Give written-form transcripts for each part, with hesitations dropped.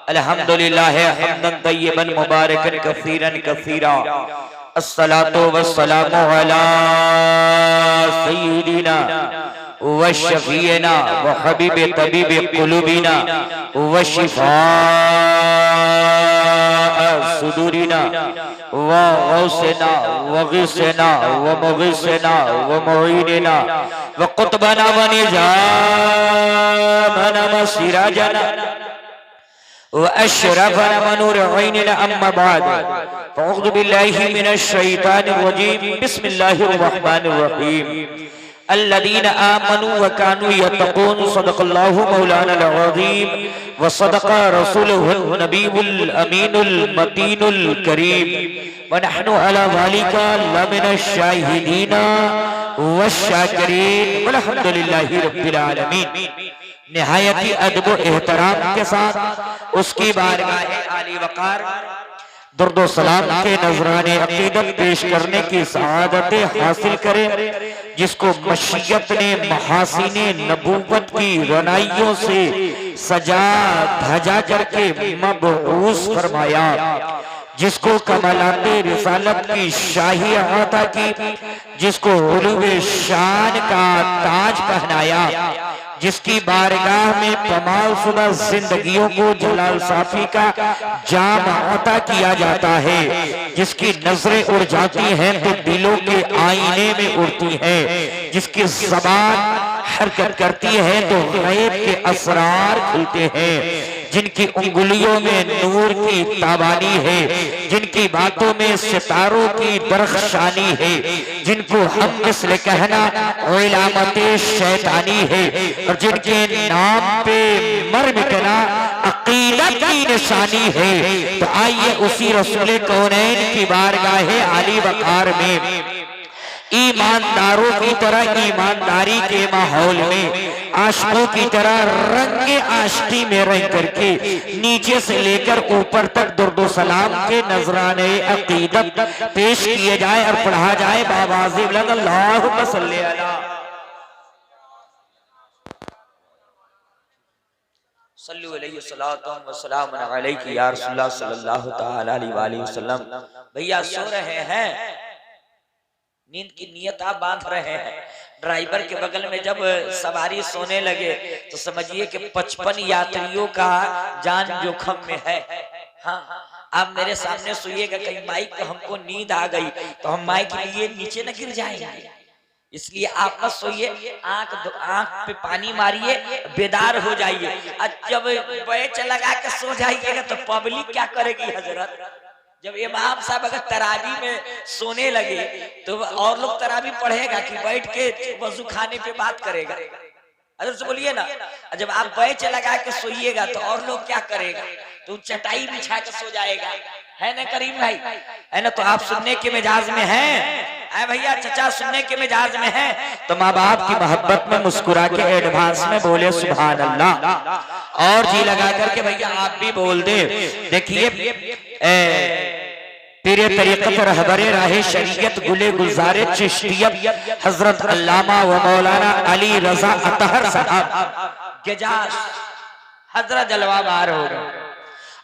अल्हम्दुलिल्लाह हम्दन तय्यबन मुबारकन कसीरन कसीरा। अस्सलातु वस्सलामु अला सय्यिदिना व शफीना व हबीब तबीब कुलूबिना व शिफा सुदूरिना व गौसना व गिसना व मुगिसना व मुईनिना व कुतबना व निजामना व सिराजना व अशरफना व नूर ऐनिना। अम्मा बाद फ़अऊज़ु बिल्लाहि मिनश शैतानिर रजीम। बिस्मिल्लाहिर रहमानिर रहीम। अल्लज़ीना आमनू व कानू यत्तक़ून। सदक़ल्लाहु मौलानल अज़ीम व सदक़ रसूलुहुन नबियुल अमीनुल मतीनुल करीम व नहनु अला ज़ालिका लमिनश शाहिदीना वश्शाकिरीन वल्हम्दुलिल्लाहि रब्बिल आलमीन। निहायती अदब व एहतराम के साथ उसकी बारगाह आली वक़ार दुर्द व सलाम के नजराने अकीदत पेश करने की सआदत हासिल करे, जिसको मशीयत ने महासीने नबूवत की रनाइयों से सजा धजा करके मबऊस फरमाया, जिसको कमालाते रिसालत की शाही अता की, जिसको उलूवे शान का ताज पहनाया, जिसकी बारगाह में कमाल शुदा जिंदगियों को जलाल साफी का जाम अता किया जाता है, जिसकी नजरें उड़ जाती हैं तो दिलों के आईने में उड़ती हैं, जिसकी ज़बान हरकत करती है तो गैब के असरार खुलते हैं, जिनकी उंगलियों में नूर की ताबानी है, जिनकी बातों में सितारों की दरख्शानी है, जिनको हम इसलिए कहना इलामते शैतानी है, और जिनके नाम पे मर मिटना अकीदत की निशानी है। तो आइए उसी रसूल कौनैन की बारगाह आली वक़ार में ईमानदारों की तरह ईमानदारी के माहौल में आशिकों की तरह रंगे आशिकी में रह करके नीचे से लेकर ऊपर तक दुर्दो सलाम के नजराने अकीदत पेश किए जाए और पढ़ा जाए। बाबाज़ी अल्लाहुम्मा सल्ली अला सल्लु अलैहि सलातुम व सलामुन अलैका या रसूलल्लाह सल्लल्लाहु तआला अलैहि वसल्लम। भैया सो रहे हैं, नींद की नियत आप बांध रहे हैं। ड्राइवर के बगल में जब सवारी सोने लगे तो समझिए कि 55 यात्रियों का जान जोखिम में है। हाँ, आप मेरे सामने सोइएगा, कहीं माइक पे हमको नींद आ गई तो हम माइक लिए नीचे न गिर जाएंगे, इसलिए आप मत सोइए, आंख पे पानी मारिए, बेदार हो जाइए। जब बैच लगा के सो जाइएगा तो पब्लिक क्या करेगी हजरत? जब इमाम साहब अगर तरावी में सोने लगे तो और लोग तरावी पढ़ेगा कि बैठ के वजू खाने पे बात करेगा? अगर से बोलिए ना, जब आप बैच लगा के सोइएगा तो और लोग क्या करेगा? तो चटाई बिछा के सो जाएगा, है ना करीम भाई? है ना? तो आप सुनने के मिजाज में हैं? ऐ भैया चचा सुनने के मिजाज में हैं तो माँ बाप की मोहब्बत में मुस्कुरा के एडवांस में बोले सुभान अल्लाह, और जी लगा करके भैया आप भी बोल दे। देखिए पीरे तरीक़त रहबरे राहे शरीयत गुले गुलजारे चिश्तियत हजरत अल्लामा व मौलाना अली रजा अतहर साहब गेजास हजरत जलवाबार हो गए,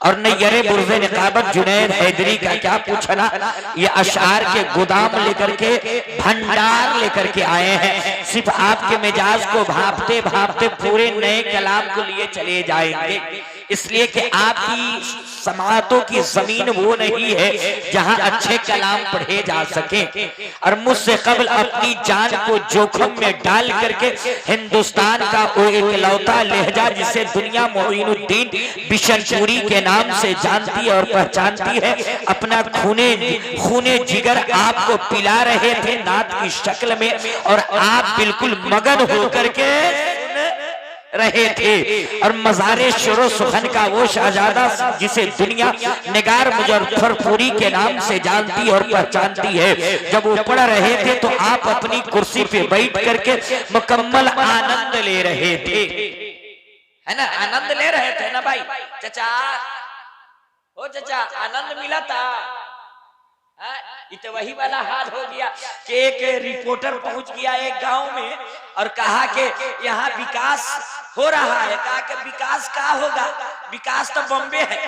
और नैयरे बुर्ज़े निकाबत जुनैद हैदरी का क्या पूछना, ये अशार के गोदाम लेकर के भंडार लेकर के आए हैं। सिर्फ आपके मिजाज को भापते भापते पूरे नए कलाम को लिए चले जाएंगे, इसलिए कि आपकी समातों की जमीन वो नहीं है जहां अच्छे कलाम पढ़े जा सके। और मुझसे कबल अपनी जान को जोखिम में डाल करके हिंदुस्तान का वो इकलौता लहजा जिसे दुनिया मोइनुद्दीन बिशनपुरी के नाम से जानती और पहचानती है, अपना खूने जिगर आपको पिला रहे थे नात की शक्ल में, और आप बिल्कुल मगन होकर के रहे थे। और मज़ारे शुरो सुखन का वो शहजादा जिसे दुनिया निगार मुजफ्फरपुरी के नाम से जानती और पहचानती है, जब वो पढ़ रहे थे तो आप अपनी कुर्सी पे बैठ करके मुकम्मल आनंद ले रहे थे, है ना? आनंद ले रहे थे ना भाई? चचा ओ चचा आनंद मिला था? ये तो वही वाला हाल हो गया कि एक रिपोर्टर पहुंच गया एक गांव में और कहा कि यहाँ विकास हो रहा है। कहा कि विकास क्या होगा, विकास तो बॉम्बे है,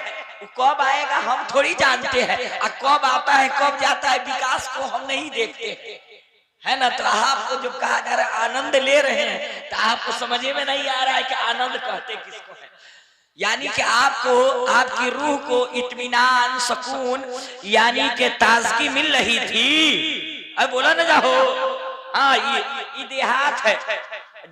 वो कब आएगा हम थोड़ी जानते हैं, और कब आता है कब जाता है विकास को हम नहीं देखते, है ना। तो आपको जो कहा जा रहा है आनंद ले रहे हैं, तो आपको समझ में नहीं आ रहा है कि आनंद कहते किसको है। यानी कि आपको आपकी रूह को इत्मीनान, सुकून, यानी कि ताजगी मिल रही थी। अब बोला ना जाओ, हाँ ये देहात है।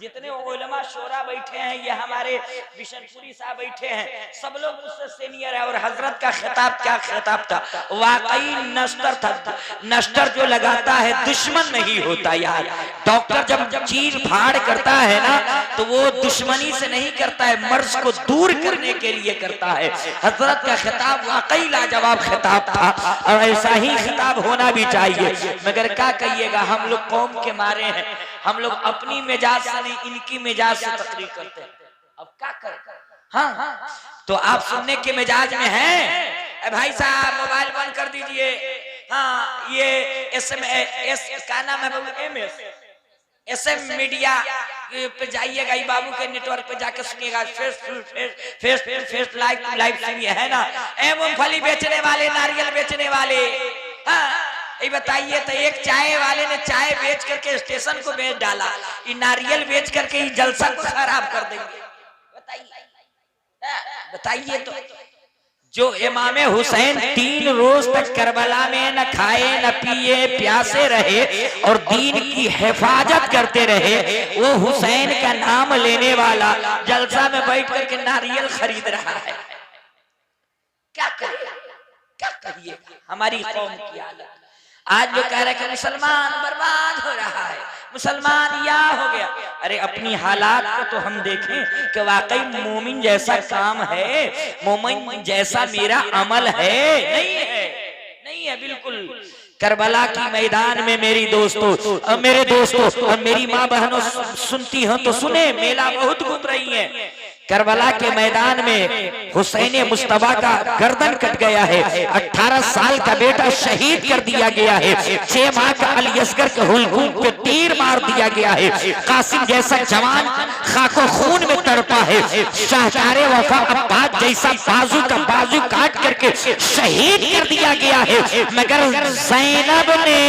जितने उलमा शोरा बैठे हैं, ये हमारे बिशनपुरी साहब बैठे हैं, सब लोग मुझसे सीनियर है। और हजरत का खिताब क्या खिताब था, वाकई नश्तर था। नश्तर जो लगाता है दुश्मन नहीं होता यार। डॉक्टर जब चीर फाड़ करता है ना, तो वो दुश्मनी से नहीं करता है, मर्ज को दूर करने के लिए करता है। हजरत का खिताब वाकई लाजवाब खिताब था, और ऐसा ही खिताब होना भी चाहिए। मगर क्या कहिएगा, हम लोग कौम के मारे हैं, हम लोग अपनी मिजाज से नहीं इनकी मिजाज से तकरीर करते हैं। अब क्या करें, हाँ तो आप सुनने के मिजाज में हैं। भाई साहब मोबाइल बंद कर दीजिए। हाँ ये SMS का नाम है, SM मीडिया पे जाइएगा, बाबू के नेटवर्क पे जाके सुनिएगा। फेस लाइव सुनिए, है ना। मूंगफली बेचने वाले, नारियल बेचने वाले, हाँ ये बताइए, तो एक चाय वाले ने चाय बेच करके स्टेशन को बेच डाला, ये नारियल बेच करके ये जलसा को खराब कर देंगे। बताइए तो जो इमाम हुसैन 3 रोज तक करबला में न खाए न पिए, प्यासे रहे और दीन की हिफाजत करते रहे, वो हुसैन का नाम लेने वाला जलसा में बैठ करके नारियल खरीद रहा है। क्या करिए, क्या करिए हमारी कौम की हालत। आज जो कह रहे हैं कि मुसलमान बर्बाद हो रहा है, मुसलमान या हो गया, अरे अपनी हालात को तो हम देखें कि वाकई मोमिन जैसा काम है, मोमिन जैसा मेरा अमल है, नहीं है, नहीं है बिल्कुल। करबला की मैदान में मेरी दोस्तों और मेरे दोस्तों और मेरी माँ बहनों सुनती हो तो सुने, मेला बहुत घूम रही है। करबला के मैदान में हुसैन मुस्तफा का गर्दन कट गया है, 18 साल का बेटा शहीद कर दिया गया है, 6 माह का अली असगर के हुलकूम पे तीर मार दिया गया है, कासिम जैसा जवान खाको खून में तड़पा है, शाहजारे वफा अब्बास जैसा बाजू का बाजू काट करके शहीद कर दिया गया है। मगर ज़ैनब ने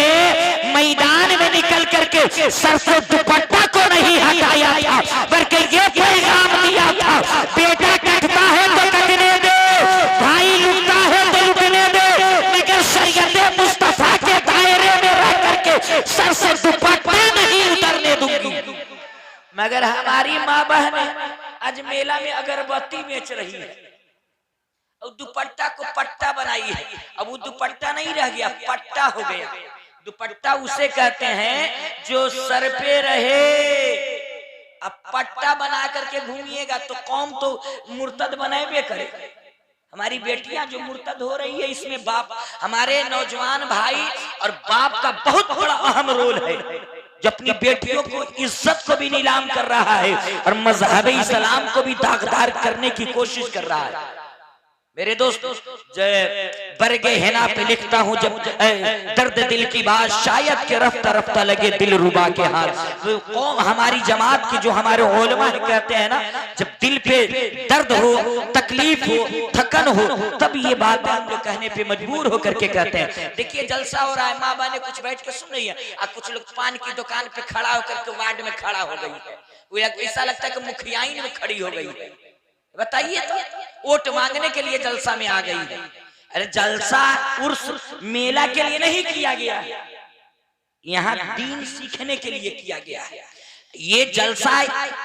मैदान में निकल करके सर से दुपट्टा को नहीं हटाया था, बल्कि ये पैगाम दिया था, बेटा कटता है तो कटने दे, भाई लुटता है तो लुटने दे, मगर शरीयत मुस्तफा के दायरे में रह करके सर से दुपट्टा नहीं उतरने दूंगी। मगर हमारी माँ बहन आज मेला में अगरबत्ती बेच रही है और दुपट्टा को पट्टा बनाई है। अब वो दुपट्टा नहीं रह गया, पट्टा हो गया। दुपट्टा उसे कहते हैं जो सर पे रहे। अब पट्टा बना करके घूमिएगा तो कौम तो मुर्तद बनेबे करे। हमारी बेटियां जो मुर्तद हो रही है, इसमें बाप, हमारे नौजवान भाई और बाप का बहुत बड़ा अहम रोल है, जो अपनी बेटियों को इज्जत को भी नीलाम कर रहा है और मजहब इस्लाम को भी दागदार करने की कोशिश कर रहा है। मेरे दोस्त बरगे हेना पे लिखता हूँ, जब दर्द दिल की बात शायद के रफ्ता रफ्ता लगे दिल रुबा के हाथ। कौम हमारी जमात की जो हमारे उलमा कहते हैं ना, जब दिल पे दर्द हो, तकलीफ हो, थकन हो, तब ये बात हम लोग कहने पे मजबूर होकर के कहते हैं। देखिए जलसा हो रहा है, माँ बहने कुछ बैठ के सुन रही है, और कुछ लोग पान की दुकान पे खड़ा होकर के वार्ड में खड़ा हो गई है, वो ऐसा लगता है कि मुखियाइन में खड़ी हो गई है। बताइए तो वोट मांगने के लिए जलसा में आ गई है। अरे जलसा उर्स मेला के लिए नहीं किया गया है, यहाँ दीन सीखने के लिए किया गया है। ये जलसा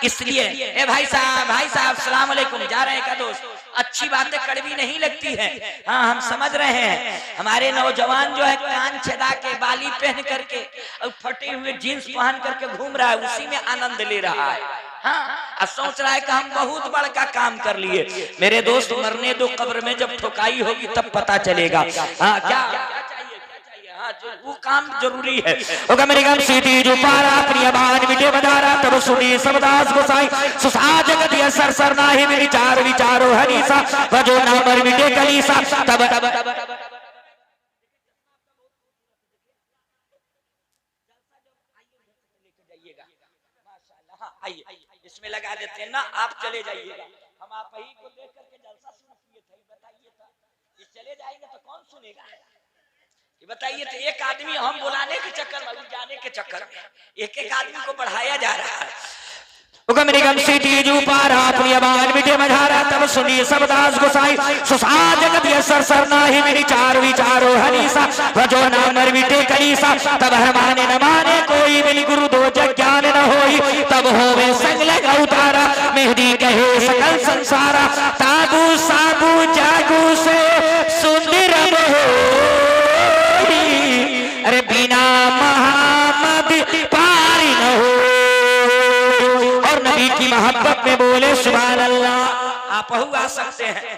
इसलिए, ए भाई साहब सलाम अलैकुम, जा रहे हैं क्या दोस्त? अच्छी बातें कड़वी नहीं लगती है, हाँ हम समझ रहे हैं। हमारे नौजवान जो है कान छेदा के, बाली पहन करके और फटे हुए जींस पहन करके घूम रहा है, उसी में आनंद ले रहा है। हाँ सोच रहा है कि हम बहुत बड़ा काम कर लिए। मेरे दोस्त मरने दो, कब्र में जब ठोकाई होगी तब पता चलेगा। हाँ क्या चाहिए, हाँ वो काम जरूरी है। होगा मेरे गम सीधी जो पारा अपनी आवाज मिटे बजारा, तब सुनी सबदास गोसाई सुसा जगत ये सर सर नाही में विचार विचारो हनीसा, वजो नामर मिटे कलीसा, तब आइए इसमें लगा देते हैं ना, आप चले जाइएगा। हम आप ही को देख करके जलसा शुरू किए थे, बताइए तो ये चले जाएंगे तो कौन सुनेगा? ये बताइए तो एक आदमी हम बुलाने के चक्कर में, जाने के चक्कर में एक एक आदमी को बढ़ाया जा रहा है। मेरी गम सीटी जू पारा अपनी आवाज मिटे मझारा तब सुनिए सब दास गोसाई सुसा जगत ये सर सर नाही मेरी चार विचारो हनीसा भजो नामर मिटे कलीसा तब हर माने न माने कोई मिली गुरु दो जग ज्ञान न होई तब होवे संग लगा उतारा मेहदी कहे सकल संसारा तागू सागू जागू से सुंदर अरे बिना महामद पारी न हो की मोहब्बत में बोले सुभान अल्लाह। आप आ सकते हैं,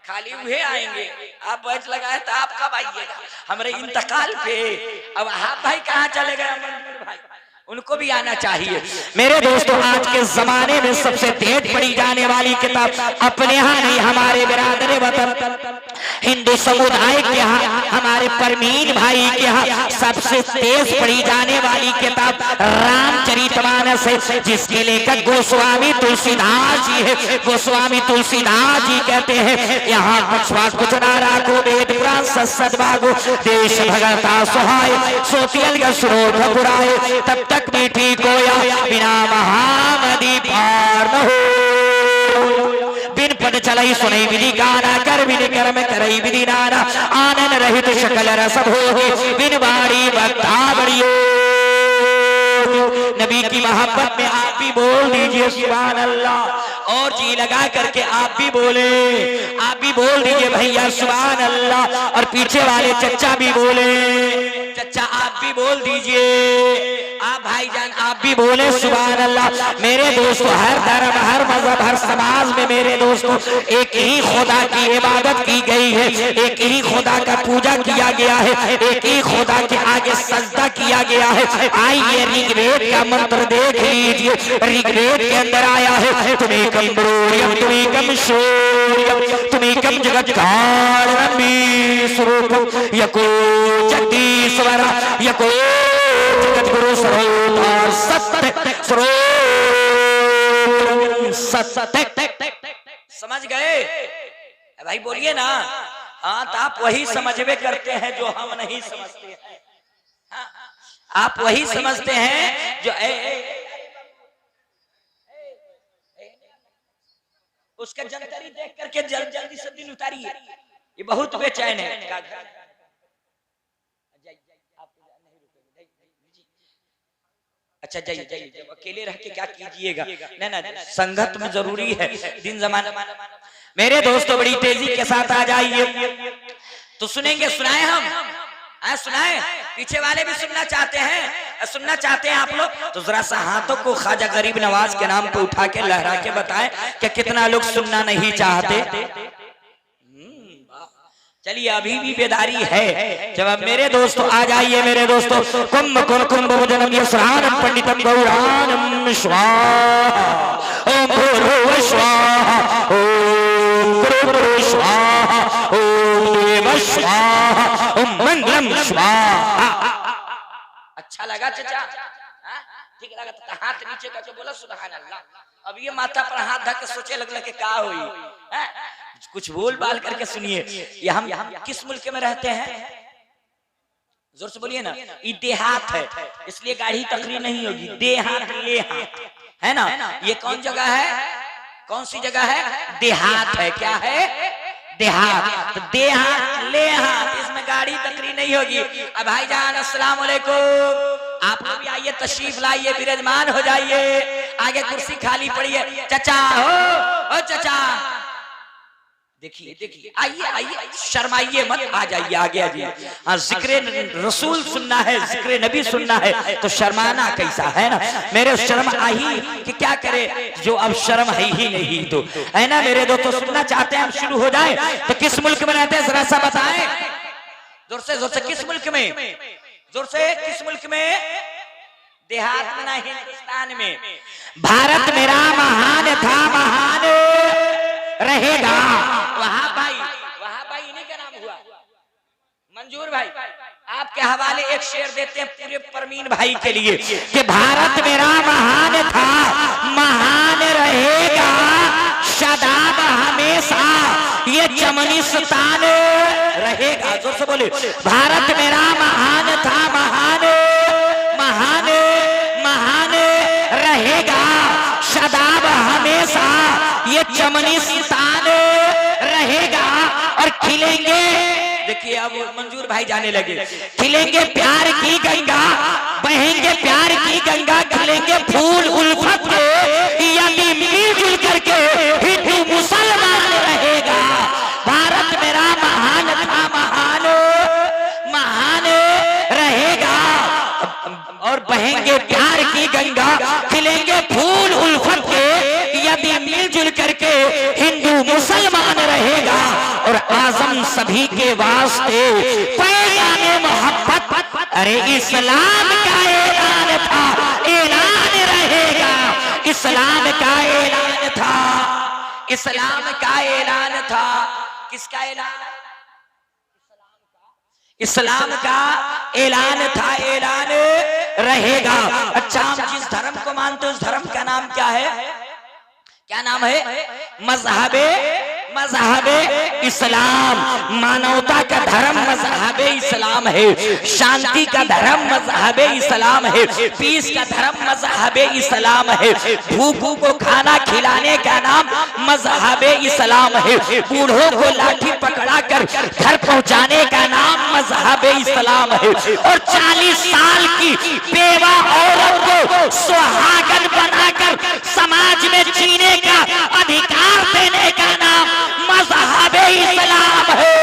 खाली हुए आएंगे, आप बैठ लगाए तो आप कब आइएगा हमारे इंतकाल पे? अब आप भाई कहाँ चले गए? मंजूर भाई उनको भी आना चाहिए। मेरे दोस्तों आज के जमाने में सबसे तेज पढ़ी जाने वाली किताब अपने यहाँ नहीं हमारे बिरादर वतन हिंदू समुदाय के यहाँ हमारे परमीन भाई के यहाँ सबसे तेज पढ़ी जाने वाली किताब रामचरितमानस है, जिसके लेखक गोस्वामी तुलसीदास जी है। गोस्वामी तुलसीदास जी कहते हैं यहाँ पक्षवास कुछ नारा को वेद पुराण सदभागो देश भगता सुहाय सोतियल स्रोत बुराए तब तक मीठी कोया बिना महामदी पार न हो बिन पद चलई सुनई विधि गाना कर विधि कर्म करई विधि नाना आनंद रहित शकल रस भोगे बिन बाड़ी बता बड़ियो। नबी की मोहब्बत में आप भी बोल दीजिए सुभान अल्लाह और जी लगा करके आप भी बोले, आप भी बोल दीजिए भैया सुभान अल्लाह और पीछे वाले चचा भी बोले, चचा आप भी बोल दीजिए, आप भाईजान आप भी बोले सुभान अल्लाह। मेरे दोस्तों हर धर्म हर मजहब हर समाज में मेरे दोस्तों एक ही खुदा की इबादत की गई है, एक ही खुदा का पूजा किया गया है, एक ही खुदा के आगे सजदा किया गया है। आइए ऋग्वेद का मंत्र देख लीजिए, ऋग्वेद के अंदर आया है तुम्हें कम ब्रूयम तुम्हें कम शोर्यम तुम्हें कम जगत कारणमी स्वरूपम यको जगदीश्वर यको जगत गुरु सरोवर सत्य सत्य। समझ गए भाई? बोलिए ना। हाँ तो आप वही समझवे करते हैं जो हम नहीं समझते हैं। हाँ, आप वही समझते हैं जो उसका जानकारी देख करके जल्दी से दिन उतारिए, ये बहुत बेचैन है। अच्छा जाइए जाइए, जब अकेले रह के क्या कीजिएगा? नहीं ना, संगत में जरूरी है दिन जमाना। मेरे दोस्तों बड़ी तेजी के साथ आ जाइए तो सुनेंगे, सुनाए हम सुनाए, पीछे वाले भी सुनना चाहते हैं, सुनना चाहते हैं आप लोग तो जरा सा हाथों को ख्वाजा गरीब नवाज के नाम पे उठा के लहरा के बताएं कि कितना लोग सुनना नहीं चाहते। चलिए अभी भी बेदारी है। जब अब मेरे दोस्तों आ जाइए, मेरे दोस्तों कुंभ कुंभ भोजनम यस्रानम पंडितम गौरानम स्वाहा ओम भूर्भुवः स्वाहा ओम भूर्भुवः स्वाहा ओम देव स्वाहा ओम मंगलम स्वाहा। अच्छा लगा चचा? ठीक लगा तो हाथ नीचे करके बोला सुभान अल्लाह। अब ये माथा पर हाथ धर के सोचे लगल के का हुई, कुछ बोल बाल करके सुनिए। ये हम किस मुल्क में रहते हैं? जोर से बोलिए ना। ये देहात है इसलिए गाड़ी तकरी नहीं होगी, देहात ले हाथ है ना। ये कौन जगह है? कौन सी जगह है? देहात है। क्या है? देहात। तो देहात ले हाथ, इसमें गाड़ी तकरी नहीं होगी। अब भाईजान अस्सलाम वालेकुम, आप लोग भी आइए, तशरीफ लाइए, विराजमान हो जाइए। आगे कुर्सी खाली पड़ी है। चचा हो ओ चचा, देखिए देखिए, आइए आइए, शर्माइए मत, आ जाइए आगे आइए। हाँ, जिक्र रसूल सुनना है, जिक्र नबी सुनना है तो शर्माना कैसा है ना। मेरे शर्म आई कि क्या करे, जो अब शर्म है ही नहीं तो है ना। मेरे दोस्तों सुनना चाहते हैं, हम शुरू हो जाए तो किस मुल्क में रहते हैं जरा सा बताएं जोर से किस मुल्क में? जोर से किस मुल्क में? देहात में ना, हिंदुस्तान में। भारत मेरा महान था, महान रहेगा। वहां भाई इन्हीं का नाम हुआ मंजूर भाई। आपके हवाले एक शेर देते हैं पूरे परमीन भाई के लिए कि भारत मेरा महान था, महान रहेगा शदाब हमेशा, ये चमनिस्तान रहेगा। जोर से बोले, भारत मेरा महान था, महान महान महान रहेगा शदाब हमेशा, ये चमनिस्तान रहेगा। और खिलेंगे, देखिए अब मंजूर भाई जाने लगे, खिलेंगे प्यार की गंगा, बहेंगे प्यार की गंगा, खिलेंगे फूल उल्फत के, यानी मिलजुल करके हिंदू मुसलमान रहेगा। भारत मेरा महान था, महान महान रहेगा। और बहेंगे प्यार की गंगा, खिलेंगे फूल उल्फत के, यदि मिलजुल करके हिंदू मुसलमान रहेगा। और आजम सभी के वास्ते पैगामे मोहब्बत, अरे इस्लाम का ऐलान था, ऐलान रहेगा। इस्लाम का ऐलान था, इस्लाम का ऐलान था। किसका ऐलान? इस्लाम का ऐलान था, ऐलान रहेगा। अच्छा, हम जिस धर्म को मानते हैं उस धर्म का नाम क्या है? क्या नाम है? मजहबे मजहबे इस्लाम। मानवता का धर्म मजहबे इस्लाम है, शांति का धर्म मजहबे इस्लाम है, पीस का धर्म मजहबे इस्लाम है, भूखों को खाना खिलाने का नाम मजहबे इस्लाम है, बूढ़ों को लाठी पकड़ा कर घर पहुंचाने का नाम मजहबे इस्लाम है। और 40 साल की बेवा औरत को सुहागन बनाकर समाज में जीने का अधिकार देने का नाम मज़हबे इस्लाम है।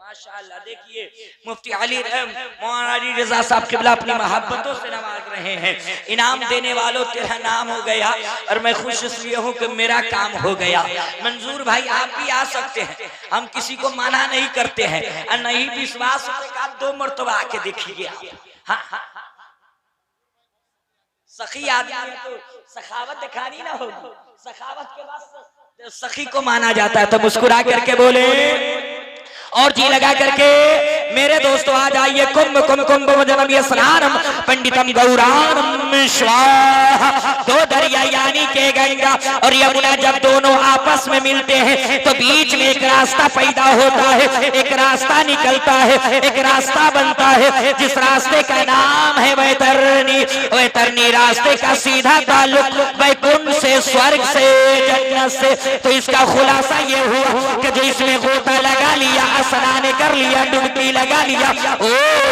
माशाअल्लाह, देखिए मुफ्ती अली मौलाना अली रजा साहब किबला अपनी मोहब्बतों से नवाज रहे हैं। इनाम देने वालों तेरा नाम हो गया, और मैं खुश इसलिए हूँ कि मेरा काम हो गया। मंजूर भाई आप भी आ सकते हैं, हम किसी को माना नहीं करते हैं, और नहीं विश्वास आप 2 मरतबा आके देखिए। हाँ हाँ, सखी आदमी है तो सखावत दिखानी ना होगी, सखावत के बाद सखी को माना जाता है। तो मुस्कुरा करके बोले और जी लगा करके मेरे दोस्तों आ जाइए। कुंभ कुंभ कुंभ जन्म ये स्नानम पंडितम गौरानम स्वाहा। 2 दरिया यानी के गंगा और यमुना जब दोनों आपस में मिलते हैं तो बीच में एक रास्ता पैदा होता है, एक रास्ता निकलता है, एक रास्ता बनता है, जिस रास्ते का नाम है वैतरणी। वैतरणी रास्ते का सीधा ताल्लुक वैकुंठ से, स्वर्ग से, जन्नत से। तो इसका खुलासा ये हुआ कि जो इसमें गोता लगा लिया, स्नान कर लिया, डुबकी लगा लिया, ओ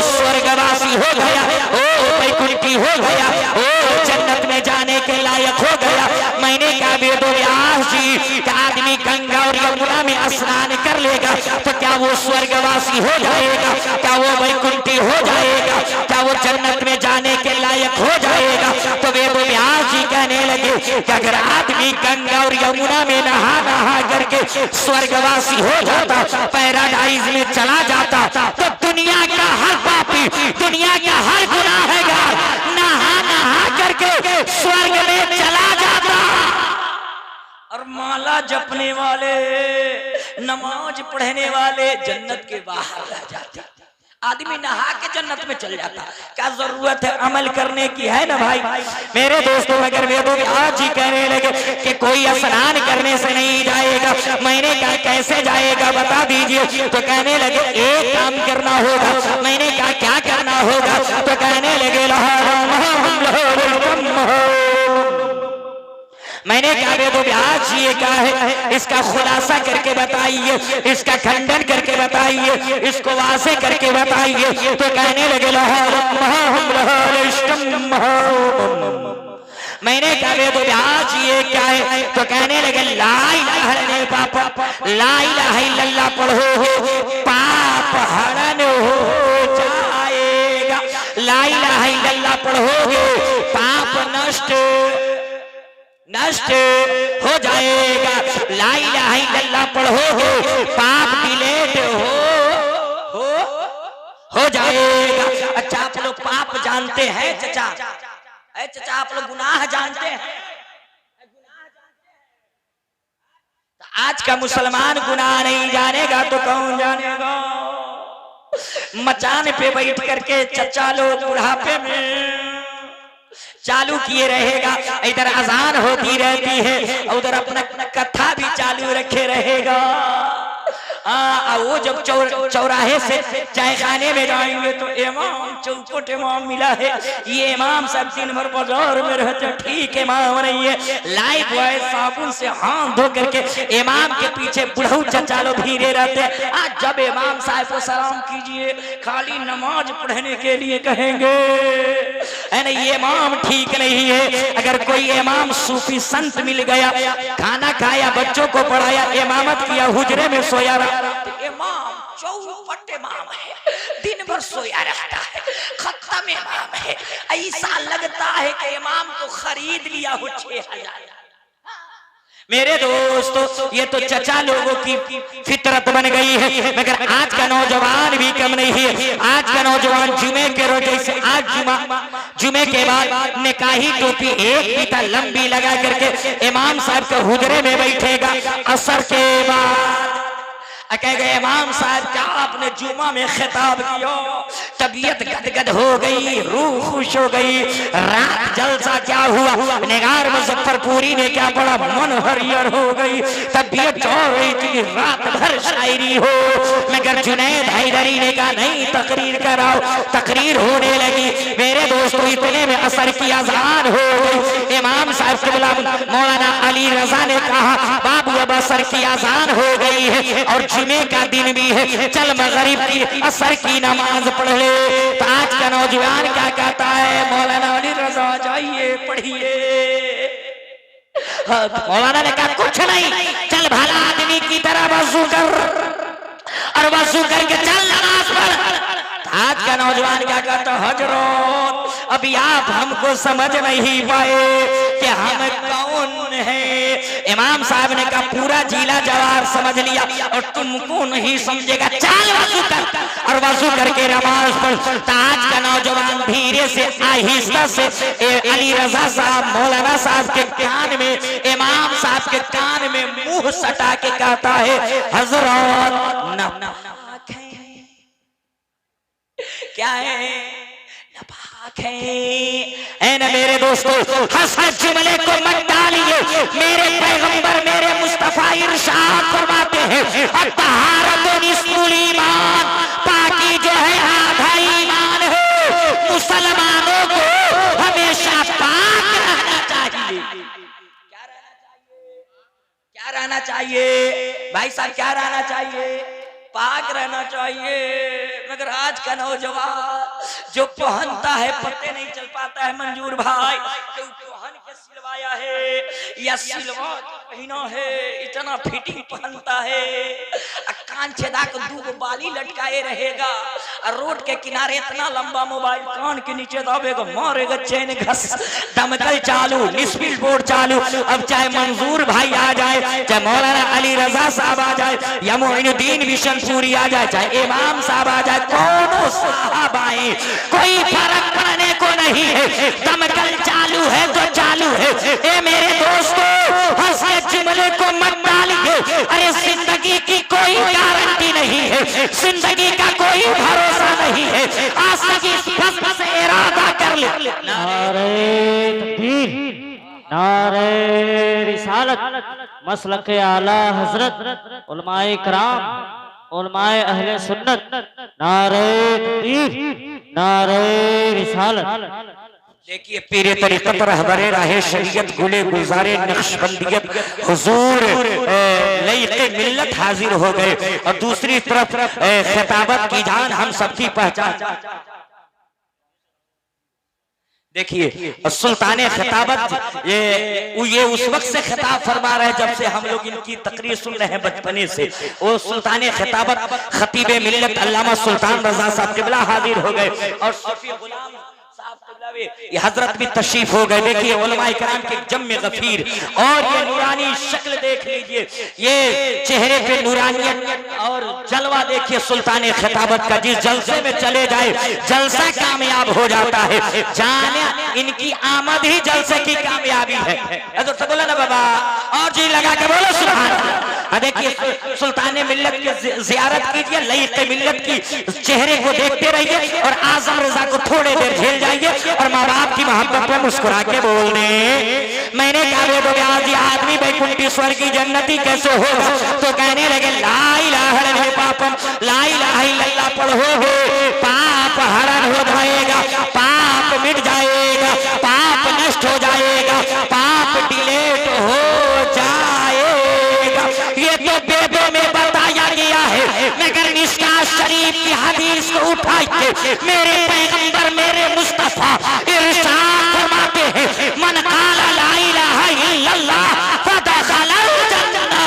स्वर्गवासी हो गया, ओ वैकुंठी हो गया, ओ जन्नत में जाने के लायक हो गया। मैंने कहा वेदव्यास जी का आदमी गंगा और यमुना में स्नान कर लेगा तो क्या वो स्वर्गवासी हो जाएगा? क्या वो वैकुंठी हो जाएगा? क्या वो जन्नत में जाने के लायक हो जाएगा? तो वेदव्यास जी कहने लगे कि अगर आदमी गंगा और यमुना में नहा करके स्वर्गवासी हो जाता, पैराडाइज में चला जाता, तो दुनिया का हर पापी, दुनिया का हर गुनाहगार नहा करके स्वर्ग में चला जाता। और माला जपने वाले, नमाज पढ़ने वाले जन्नत के बाहर रह जाते। आदमी नहा के जन्नत में चल जाता। क्या जरूरत है अमल करने की? है ना भाई? मेरे दोस्तों, अगर वेदव्यास जी कहने लगे कि कोई स्नान करने से नहीं जाएगा, मैंने कहा कैसे जाएगा बता दीजिए। तो कहने लगे एक काम करना होगा। मैंने कहा क्या करना होगा? तो कहने लगे मैंने कहा वेदव्यास जी ये क्या है, इसका खुलासा करके बताइए, इसका खंडन करके बताइए, इसको वासे करके बताइए। तो कहने लगे मैंने कहा वेदव्यास जी ये क्या है? तो कहने लगे ला इलाहा इल्लल्लाह, ला इलाहा इल्लल्लाह पढ़ो पाप हरण हो जाएगा। ला इलाहा इल्लल्लाह पढ़ोगे पाप नष्ट हो जाएगा। ला इलाहा इल्लल्लाह पढ़ोगे पाप डिलीट हो जाएगा। अच्छा, आप लोग पाप जानते हैं चचा? चचा आप लोग गुनाह जानते हैं? तो आज का मुसलमान गुनाह नहीं जानेगा तो कौन जानेगा? मचान पे बैठ करके चचा लोग बुढ़ापे में चालू किए रहेगा, इधर अजान होती रहती है, उधर अपना कथा भी चालू रखे रहेगा। वो जब चौराहे से चाय खाने में जाएंगे तो इमाम चौपट इमाम मिला है, ये इमाम सब दिन भर बाजार में रहते, ठीक इमाम नहीं है। लाइफ बॉय साबुन से हाथ धो करके इमाम के पीछे बुढ़ऊ चचा लोग भीड़े रहते। आज जब इमाम साहब को सलाम कीजिए, खाली नमाज पढ़ने के लिए कहेंगे, ये इमाम ठीक नहीं है। अगर कोई इमाम सूफी संत मिल गया, खाना खाया, बच्चों को पढ़ाया, इमामत किया, हुजरे में सोया रहा, तो इमाम चौपट इमाम है, दिन भर सोया रहता है, खत्म इमाम है। ऐसा लगता है कि इमाम को खरीद लिया हो 6,000। मेरे दोस्तों, ये तो चचा लोगों की फितरत बन गई है, मगर आज का नौजवान भी कम नहीं है। आज का नौजवान जुमे के रोज, जैसे आज जुमे के बाद निकाही टोपी एक बीता लंबी लगा करके इमाम साहब के हुजरे में बैठेगा। असर के बाद कहेगा, इमाम साहब क्या आपने जुमा में खिताब किया, तबीयत गदगद हो गई, रूह खुश हो गई, रात जलसा क्या हुआ, निगार मुजफ्फरपुरी ने क्या पढ़ा, मन हरियर हो गई, तबीयत चाह रही थी रात भर शायरी हो, मगर जुनैद हैदरी ने कहा नहीं, तकरीर कराओ। तकरीर होने लगी। मेरे दोस्तों, इतने में असर की अज़ान हो गई। इमाम साहब क़िबला मौलाना अली रजा ने कहा, बाबू अब असर की अज़ान हो गई है और जुमे का दिन भी है, चल मगरिब की असर की नमाज पढ़ ले। तो आज का नौजवान क्या कहता है, मौलाना अली रजा जाइए पढ़िए। मौलाना ने कहा कुछ नहीं, चल भला आदमी की तरह वजू कर और वजू करके चल नमाज पढ़। आज का नौजवान क्या कहता, हजरत अभी आप हमको समझ नहीं पाए कि हम कौन हैं। इमाम साहब ने कहा पूरा जिला जवार समझ लिया और तुमको नहीं समझेगा, चल वजू कर और वजू करके नमाज पढ़। तो आज का नौजवान धीरे से आहिस्ता से अली रजा साहब मौलाना साहब के कान में, इमाम साहब के कान में मुंह सटा के कहता है, हजरत क्या है, नपाक है ना। मेरे दोस्तों, हंस जुमले को मत डालिए। मेरे पैगंबर मेरे मुस्तफा इरशाद फरमाते हैं, तहारत निस्फुल ईमान, पाकी जो है आधा ईमान है। मुसलमानों को हमेशा पाक रहना चाहिए। क्या रहना चाहिए भाई साहब, क्या रहना चाहिए, पाक रहना चाहिए। मगर आज का नौजवान जो पहनता है पते नहीं चल पाता है। मंजूर भाई, जो पहन के सिलवाया है या सिलवा पहना है, इतना फिटिंग पहनता है, कान छेदा कर 2 बाली लटकाए रहेगा, और रोड के किनारे इतना लंबा मोबाइल कान के नीचे दाबेगा, मारेगा चैन घस, दमकल चालू, निस्बिल बोर्ड चालू। अब चाहे मंजूर भाई आ जाए, चाहे मौलाना अली रजा साहब आ जाए, या मोइनुद्दीन बिशनपुरी आ जाए, चाहे इमाम साहब आ जाए, कौन साहब आए, कोई फर्क पड़ने को नहीं है। दमकल चालू है तो चालू है। ए मेरे दोस्तों, हंस के जुमले को मत डालिए। अरे जिंदगी की कोई गारंटी नहीं है, जिंदगी का कोई भरोसा नहीं है। आज बस इरादा कर ले। नारे तकबीर, नारे रिसालत, मसलक आला हजरत, उलमाए कराम, उलमाए अहले सुन्नत, नारे तकबीर, नारे रिसालत। देखिए, पीरे तरीक़त रहबरे राहे शरीयत गुले गुजारे नक्शबंदियत हुजूर लईक़े मिल्लत हाजिर हो गए, और दूसरी तरफ खिताबत की जान हम सबकी पहचान। देखिए, सुल्तान खिताबत ये उस वक्त से खिताब फरमा रहे जब से हम लोग इनकी तकरीर सुन रहे हैं बचपने से। वो सुल्तान खिताबत खतीब मिल्लत अल्लामा सुल्तान रजा साहब क़िबला हाजिर हो गए, और सूफी गुलाम ये हजरत भी तशरीफ हो गए। देखिए, उलमाए कराम के जम्मे गफीर, और ये नूरानी शक्ल देख लीजिए, ये चेहरे पे नूरानियत और जलवा देखिए सुल्तान खिताबत का। जिस जलसे में चले जाए जलसा कामयाब हो जाता है। जाने इनकी आमद ही जलसे की कामयाबी है। तो बोला ना बाबा, और जी लगा के बोलो सुभान अल्लाह। देखिए सुल्तान मिल्लत की जियारत कीजिए, लईक़ मिल्लत की चेहरे को देखते रहिए और आजम रजा को थोड़े देर झेल जाइए और माँ बाप की मोहब्बत में मुस्कुरा के बोल दे। मैंने कहा बेबी आदमी बैकुंठेश्वर की जन्नती कैसे होगा? तो कहने लगे ला इलाहा इल्लल्लाह पापम, ला इलाहा इल्लल्लाह पढ़ोगे पाप हरण हो जाएगा, पाप मिट जाएगा, पाप नष्ट हो जाएगा, पाप डिलीट हो जाएगा। ये तो वेदों में बताया गया है, मगर मिशकात शरीफ की हदीस को उठाइए, मेरे पैगंबर मेरे मुस्तफा इरशाद फरमाते हैं मन क़ाला ला इलाहा इल्लल्लाह फदखलल जन्नह,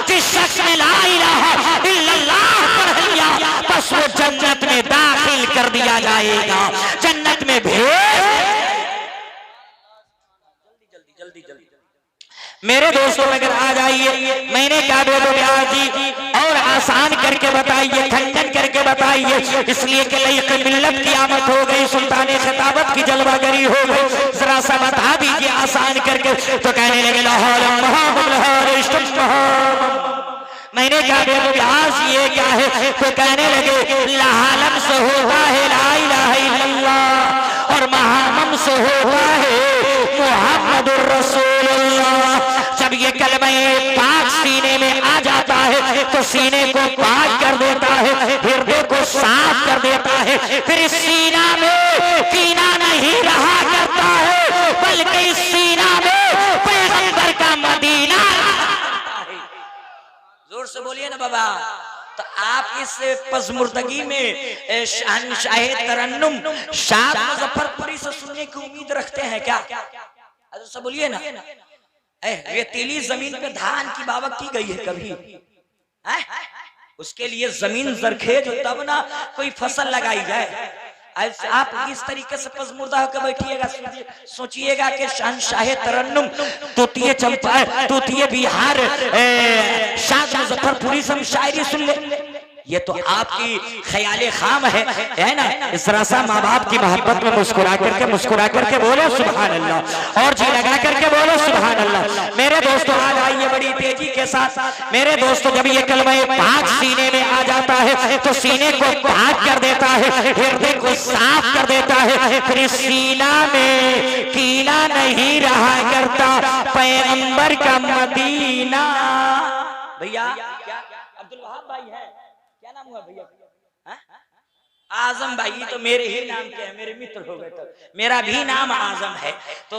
जिस शख्स ने ला इलाहा इल्लल्लाह पढ़ लिया बस वो जन्नत में दाखिल कर दिया जाएगा, जन्नत में भेज। मेरे दोस्तों अगर आ जाइए, मैंने क्या ब्याज जी और आसान करके बताइए, खंडन करके बताइए, इसलिए कि लईक़ मिल्लत की आमद हो गई, सुल्तान खिताबत की जलवागरी हो गई, जरा सा बता दीजिए आसान करके। तो कहने लगे लाहौर मैंने कहा बेबस ये क्या है? तो कहने लगे लाहलम से होता है ला इलाहा इल्लल्लाह और महामम से होता है मुहम्मदुर रसूलुल्लाह। जब ये कलमा पाक सीने में आ जाता है तो सीने को पाक कर देता है, हृदय को साफ कर देता है, फिर इस सीना में कीना नहीं रहा करता है, बल्कि इस सीना में पैगंबर का मदीना। जोर से बोलिए ना बाबा। तो आप इस पज़मुर्दगी में शहंशाह तरन्नुम शाद मुज़फ्फरपुरी से सुनने की उम्मीद रखते हैं क्या? सब बोलिए ना। रेतीली जमीन पे धान की बावक की गई है कभी? उसके लिए जमीन जरखेज हो तब ना कोई फसल लगाई जाए। आप इस तरीके से पज़मुर्दा होकर बैठिएगा, सोचिएगा कि शहंशाह तरन्नुम तूतिए चंपा तूतिए बिहार शाद मुज़फ्फरपुरी से शायरी सुन ले। ये तो आपकी ख्याले खाम है ना। इस तरह से माँ बाप की मोहब्बत में मुस्कुरा करके बोलो सुभान अल्लाह, और जी लगा करके बोलो सुभान अल्लाह। मेरे दोस्तों आज आइए बड़ी तेजी के साथ। मेरे दोस्तों जब ये कलमा पाक सीने में आ जाता है तो सीने को पाक कर देता है, हृदय को साफ कर देता है, फिर सीना में कीना नहीं रहा करता, पैगंबर का मदीना। भैया अब्दुल वहाब भाई है, क्या नाम हुआ भैया? आजम भाई तो मेरे ही नाम के हैं, मेरे मित्र हो गए। तो मेरा भी नाम आजम है, तो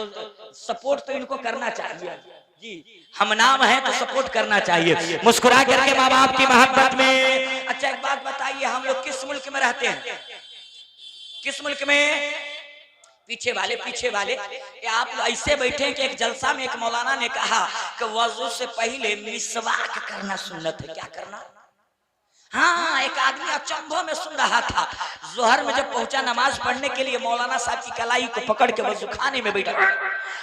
सपोर्ट तो इनको करना चाहिए जी। हम नाम है तो सपोर्ट करना चाहिए, मुस्कुरा करके माँ बाप की मोहब्बत में। अच्छा एक बात बताइए, हम लोग किस मुल्क में रहते हैं? किस मुल्क में? पीछे वाले ये आप ऐसे बैठे हैं कि एक जलसा में एक मौलाना ने कहा कि वजू से पहले मिसवाक करना सुन्नत है। क्या करना? हाँ, एक आदमी अचंभों में सुन रहा था। जोहर में जब पहुंचा नमाज पढ़ने के लिए, मौलाना साहब की कलाई को पकड़ के वजू खाने में बैठा।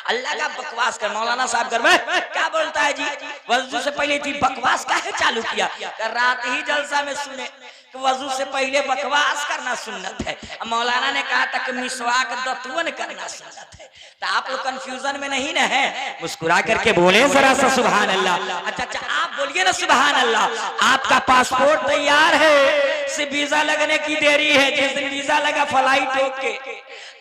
अल्लाह का बकवास कर। मौलाना साहब घर में क्या बोलता है जी? वजू से पहले थी बकवास काहे चालू किया? रात ही जलसा में सुने कि वजू से पहले बकवास करना सुन्नत है। मौलाना ने कहा था कि मिसवाक दतवन करना सुन्नत है। तो आप लोग कंफ्यूजन में नहीं ना है? मुस्कुरा करके बोले जरा सा सुभान अल्लाह। अच्छा आप बोलिए ना सुभान अल्लाह। आपका पासपोर्ट तैयार है, सिर्फ वीजा लगने की देरी है। जिस दिन वीजा लगा फ्लाइट होके,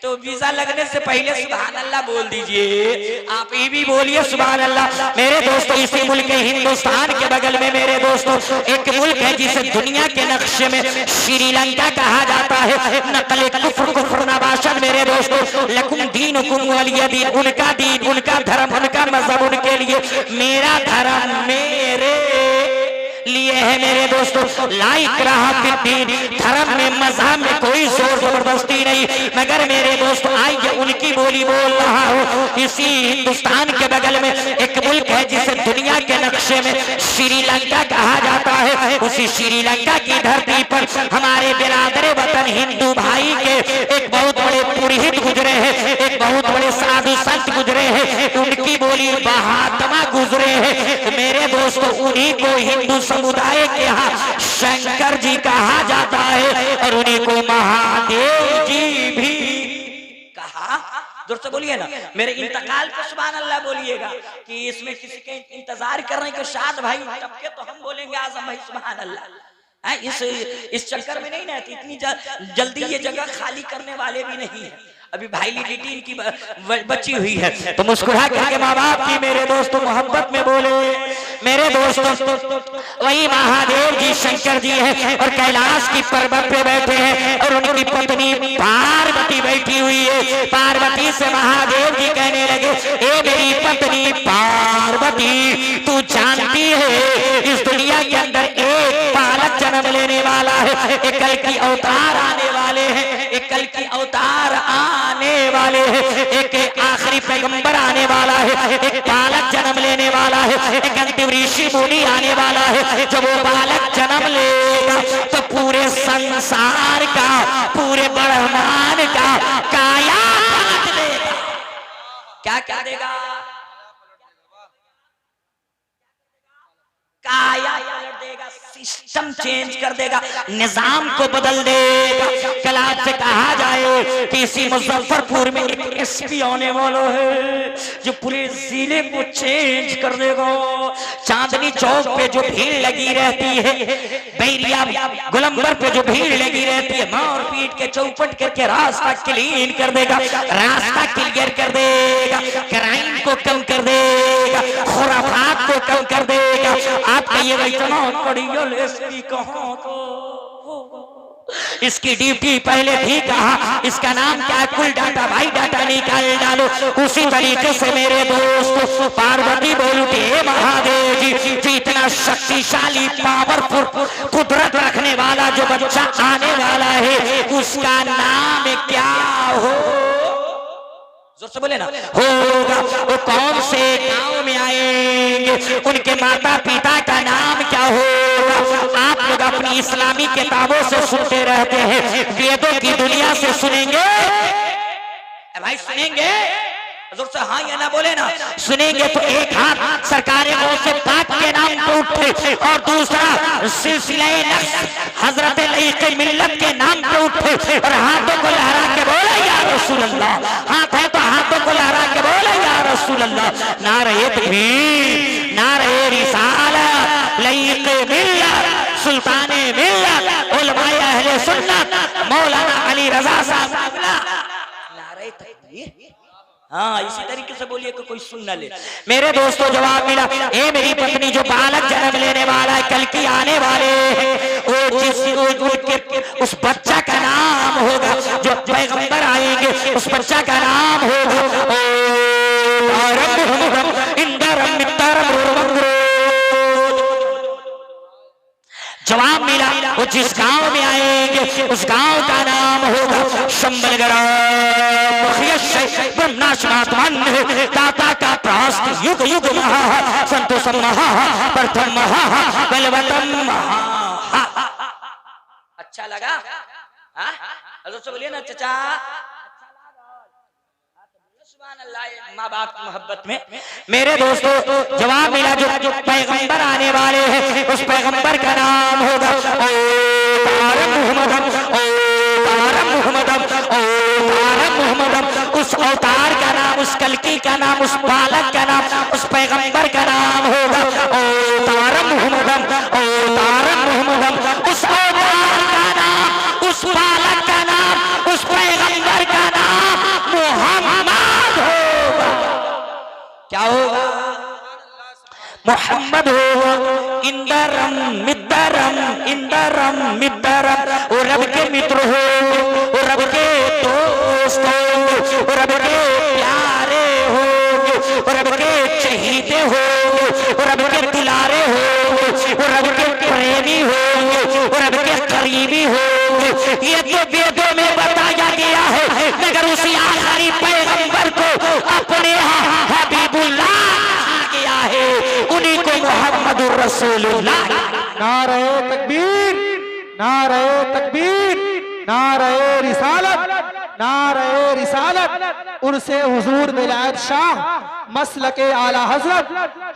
तो वीजा लगने से पहले सुभान अल्लाह बोल दीजिए। आप ये भी बोलिए सुभान अल्लाह। मेरे दोस्तों इसी मुल्क हिंदुस्तान के बगल में मेरे दोस्तों एक मुल्क है जिसे दुनिया के नक्शे में श्रीलंका कहा जाता है। नकले कुफ्र नबाशन मेरे दोस्तों, लकुम दीनुकुम वलिय दीन। उनका दीन, उनका धर्म, उनका मजहब उनके लिए, मेरा धर्म मेरे लिए है। मेरे दोस्तों लाइक रहा फिर धर्म में मजहब में कोई जोर जबरदस्ती नहीं, मगर मेरे दोस्तों आइए उनकी बोली बोल रहा हूँ। इसी हिंदुस्तान के बगल में एक मुल्क है जिसे दुनिया के नक्शे में श्रीलंका कहा जाता है। उसी श्रीलंका की धरती पर हमारे बिरादर वतन हिंदू भाई के एक बहुत बड़े पुरोहित गुजरे हैं, एक बहुत बड़े साधु संत गुजरे हैं, उनकी बोली महात्मा गुजरे हैं। मेरे दोस्तों उन्हीं को हिंदू समुदाय के यहाँ शंकर जी कहा जाता है और उन्हीं को महादेव जी भी कहा जोर से बोलिए ना, मेरे इंतकाल पे सुभान अल्लाह बोलिएगा कि इसमें किसी के इंतजार करने के साथ भाई टपके तो हम बोलेंगे आजम भाई सुभान अल्लाह। इस चक्कर में नहीं ना, इतनी जल्दी ये जगह खाली करने वाले भी नहीं है। अभी भाई लिटिन की बची हुई है तो मुस्कुरा करके माँ बाप की मेरे दोस्तों मोहब्बत में बोले। मेरे दोस्तों वही महादेव जी शंकर जी है और कैलाश की पर्वत पे बैठे हैं और उनकी पत्नी पार्वती बैठी हुई है। पार्वती से महादेव जी कहने लगे, ए मेरी पत्नी पार्वती, तू जानती है इस दुनिया के अंदर एक बालक जन्म लेने वाला है, एक कल की अवतार आने वाले हैं, एक कल की अवतार आने वाले हैं, एक आखिरी पैगंबर आने वाला है, एक बालक जन्म लेने वाला है, एक अंतिम ऋषि मुनि आने वाला है। जब वो बालक जन्म लेगा तो पूरे संसार का, पूरे ब्रह्मांड का काया पलट देगा। क्या क्या देगा? काया पलट देगा, सिस्टम चेंज कर देगा, निजाम को बदल देगा। कल आपसे कहा जाए कि इसी मुजफ्फरपुर में एक एसपी आने वाला है जो पूरे जिले को चेंज कर देगा। चांदनी चौक पे जो भीड़ लगी रहती है, बैरिया गोलंबर पे जो भीड़ लगी रहती है, मार पीट के चौपट करके रास्ता क्लीन कर देगा, रास्ता क्लियर कर देगा, क्राइम को कम कर देगा, खुराफात को कम कर देगा। आप कहिएगा इतना बड़ी एसपी कहाँ को? इसकी ड्यूटी पहले भी कहा, इसका नाम क्या है? कुल डाटा भाई डाटा निकाल डालो। उसी तरीके से मेरे दोस्त पार्वती बोल उठे, महादेव जी जी इतना शक्तिशाली पावरफुल कुदरत रखने वाला जो बच्चा आने वाला है उसका नाम क्या हो? जोर से बोले ना, होगा। वो कौन से गांव में आएंगे, उनके माता पिता का नाम क्या होगा? आप लोग अपनी इस्लामी किताबों से सुनते रहते हैं, वेदों की दुनिया से सुनेंगे भाई, सुनेंगे जोर से हाँ या ना बोले ना। सुनेंगे तो एक हाथ सरकारे से पाक के नाम पे उठे और दूसरा सिलसिला हजरत मिल्लत के नाम पे उठे और हाथों को लहरा के बोले या रसूल अल्लाह। हाथ है तो हाथों को लहरा के बोले या रसूल अल्लाह। नारे तकबीर, नारे रिसालत, लईक मिल्लत, सुल्ताने मिल्लत, उलमाए अहले सुन्नत, मौलाना अली रजा साहब। नारे तकबीर। हाँ, इसी तरीके से बोलिए कि कोई सुन न ले। मेरे दोस्तों जवाब मिला, ए मेरी पत्नी जो बालक जन्म लेने वाला है, कल की आने वाले उस बच्चा का नाम होगा, जो पैगंबर आएंगे उस बच्चा का नाम होगा जवाब मिला, वो जिस गांव में आएंगे उस गांव का नाम होगा शंबलगढ़। दाता का प्रास्त युग युग महा, संतोषम महा, प्रथम महा, बलवतम महा। अच्छा लगा? हजरत से बोलिए ना चचा, माँ बाप की मोहब्बत में। मेरे दोस्तों जवाब मिला, जो पैगंबर आने वाले हैं उस पैगंबर का नाम होगा उस अवतार का नाम, उस कलकी का नाम, उस बालक का नाम, उस पैगंबर का नाम होगा उस अवतार का नाम, उस बालक का नाम, उस पैगंबर का नाम मोहम्मद होगा। क्या होगा? मोहम्मद होगा। इंदरम मिदरम, इंदरम मिदरम, वो रब के मित्र हो, वो रब के दोस्त हो, वो रब के प्यारे हो, वो रब के चहीते हो, वो रब के दुलारे हो, वो रब के प्रेमी हो, वो रब के करीबी हो। ये तो वेदों में बताया गया है, मगर उसी आखिरी पैगंबर को अपने यहाँ हबीबुल्लाह कहा गया है, उन्हीं को मोहम्मदुर रसूलुल्लाह। नारे तकबीर, नारे तकबीर, नारे रिसालत, नारे रिसालत। उनसे हुजूर विलायत शाह मसलके आला हजरत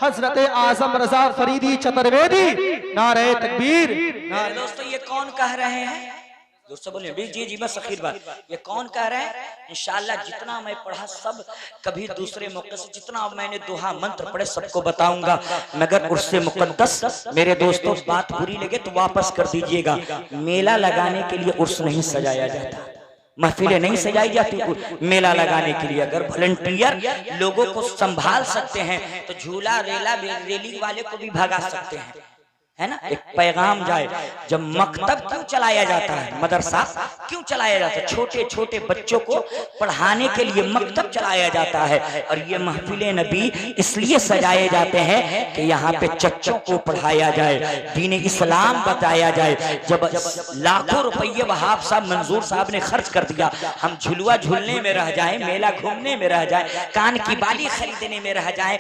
हजरत आजम रजा फरीदी चतुर्वेदी। नारे तकबीर। दोस्तों ये कौन कह रहे हैं? जोर से बोलिए। जी जी बस अखीर बात। ये कौन कह रहे हैं? इंशाअल्लाह जितना मैं पढ़ा सब कभी दूसरे मौके से जितना मैंने दोहा मंत्र पढ़े सबको बताऊंगा, मगर उससे मुकद्दस मेरे दोस्तों बात बुरी लगे तो वापस कर दीजिएगा। मेला लगाने के लिए उर्स नहीं सजाया जाता, महफिलें नहीं सजाई जाती मेला लगाने के लिए। अगर वॉलंटियर लोगों को संभाल सकते हैं तो झूला रेला रेली वाले को भी भगा सकते हैं, है ना। एक पैगाम जाए। जब मकतब क्यों चलाया जाता है, मदरसा क्यों चलाया जाता है? छोटे छोटे बच्चों को पढ़ाने के लिए मकतब चलाया जाता है। और ये महफिले नबी इसलिए सजाए जाते हैं कि यहाँ पे बच्चों को पढ़ाया जाए, दीन इस्लाम बताया जाए। जब लाखों रुपये वहाब साहब मंजूर साहब ने खर्च कर दिया, हम झुलुआ झूलने में रह जाए, मेला घूमने में रह जाए, कान की बाली खरीदने में रह जाए,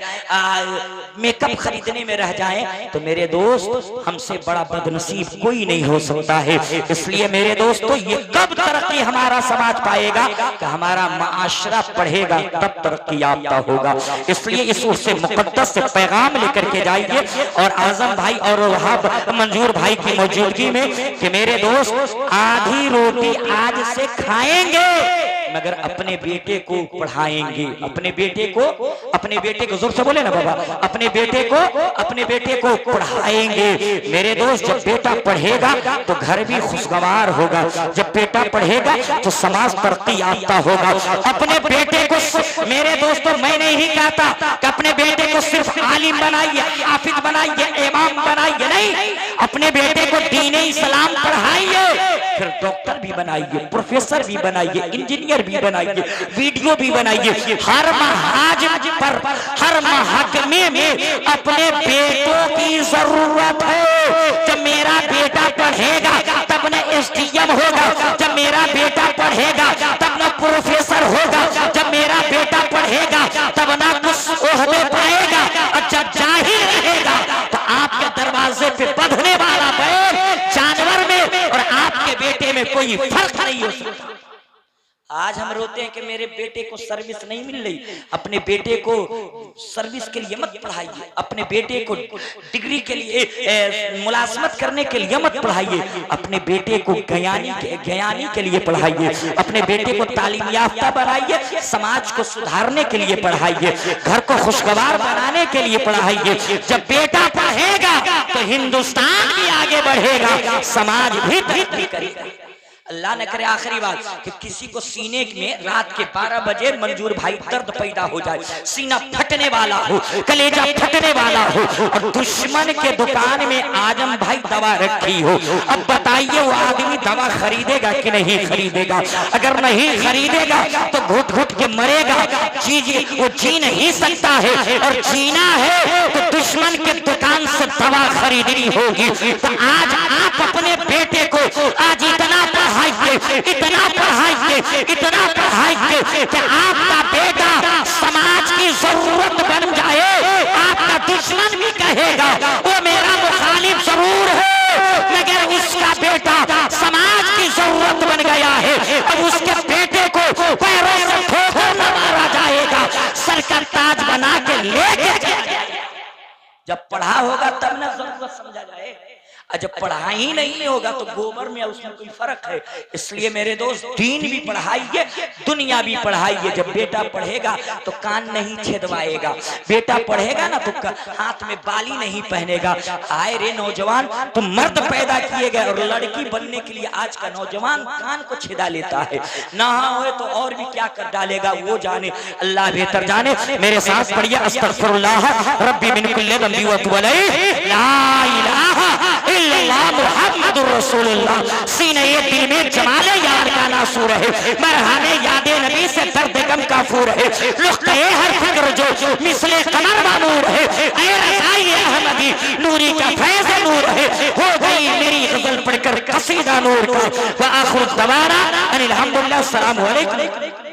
मेकअप खरीदने में रह जाए, तो मेरे दोस्त हमसे बड़ा बदनसीब कोई नहीं हो सकता है। इसलिए मेरे दोस्तों ये कब तरक्की हमारा समाज पाएगा कि हमारा माशरा पढ़ेगा, तब तरक्की याफ्ता होगा। इसलिए इस उससे मुकद्दस से पैगाम लेकर के जाइए। और आजम भाई और वहाब मंजूर भाई की मौजूदगी में कि मेरे दोस्त आधी रोटी आज से खाएंगे मगर अपने बेटे को पढ़ाएंगे, अपने बेटे को जोर से बोले ना बाबा, अपने बेटे को पढ़ाएंगे। मेरे दोस्त जब बेटा पढ़ेगा तो घर भी खुशगवार होगा, जब बेटा पढ़ेगा तो समाज तरक्की याफ्ता होगा। अपने बेटे को मेरे दोस्तों मैं नहीं कहता कि अपने बेटे को सिर्फ आलिम बनाइए, हाफिज बनाइए, इमाम बनाइए, नहीं, अपने बेटे को दीन इस्लाम पढ़ाइए, फिर डॉक्टर भी बनाइए, प्रोफेसर भी बनाइए, इंजीनियर भी बनाइए, वीडियो भी बनाइए। हर महाज पर, हर महकमे में अपने बेटों की जरूरत है। जब मेरा बेटा पढ़ेगा तब न एसडीएम होगा, जब मेरा बेटा पढ़ेगा तब न प्रोफेसर होगा, जब मेरा बेटा पढ़ेगा तब न कुछ ओहदे पाएगा। और जब जाहिर रहेगा तो आपके दरवाजे पे बंधने वाला बैल जानवर में और आपके बेटे में कोई फर्क नहीं हो सकता। आज हम रोते हैं कि मेरे बेटे को सर्विस नहीं मिल रही। अपने बेटे को सर्विस के लिए मत पढ़ाइए, अपने बेटे को डिग्री के लिए मुलाजमत करने के लिए मत पढ़ाइए, अपने बेटे को ज्ञानी के लिए पढ़ाइए, अपने बेटे को तालीम याफ्ता बनाइए, समाज को सुधारने के लिए पढ़ाइए, घर को खुशगवार बनाने के लिए पढ़ाइए। जब बेटा पढ़ेगा तो हिंदुस्तान भी आगे बढ़ेगा, समाज भी तरक्की करेगा। अल्लाह न करे आखिरी बात कि किसी को सीने में रात के 12 बजे मंजूर भाई दर्द पैदा हो जाए, सीना फटने वाला हो, कलेजा फटने वाला हो और दुश्मन के दुकान में आजम भाई दवा रखी हो। अब बताइए वो आदमी दवा खरीदेगा कि नहीं खरीदेगा? अगर नहीं खरीदेगा तो घुट घुट के मरेगा। वो जी नहीं सकता है, और जीना है तो दुश्मन के दुकान से दवा खरीदनी होगी। तो आज आप अपने बेटे को आज इतना पढ़ाइए कि आपका बेटा समाज की जरूरत बन जाए। आपका दुश्मन भी कहेगा वो मेरा मुखालिफ जरूर है, मगर उसका बेटा समाज की जरूरत बन गया है। अब उसके बेटे को पैरों से ठोकर न मारा जाएगा, सर का ताज बना के लेके जाएगा। जब पढ़ा होगा तब ना जरूरत समझा जाए, और जब पढ़ा ही नहीं होगा तो गोबर में उसमें कोई फर्क है। इसलिए मेरे दोस्त दीन भी पढ़ाइए, दुनिया भी पढ़ाइए। जब बेटा पढ़ेगा तो कान नहीं छेदवाएगा, बेटा पढ़ेगा ना तो हाथ में बाली नहीं पहनेगा। आए रे नौजवान, तुम मर्द पैदा किए गए और लड़की बनने के लिए आज का नौजवान कान को छेदा लेता है। ना हो तो और भी क्या कर डालेगा वो जाने, अल्लाह बेहतर जाने। मेरे साथ पढ़िए अस्तगफिरुल्लाह रब्बी मिन कुल्ली ज़ंबी व तुब अलैहि ला इलाहा इल्लल्लाह मुहम्मदुर रसूलुल्लाह। सीने दिल में जमाले यार का नासूर है, मरहमे यादे नबी से दर्द गम का फूर है। लुख्ते हर फिक्र जो मिसले कमर मामूर है, ऐ रज़ाई अहमदी नूरी का फैज़ नूर है। हो गई मेरी गजल पढ़कर कसीदा नूर का। व आखिर दवाना अनिल हम्दुलिल्लाह। अस्सलामु अलैकुम।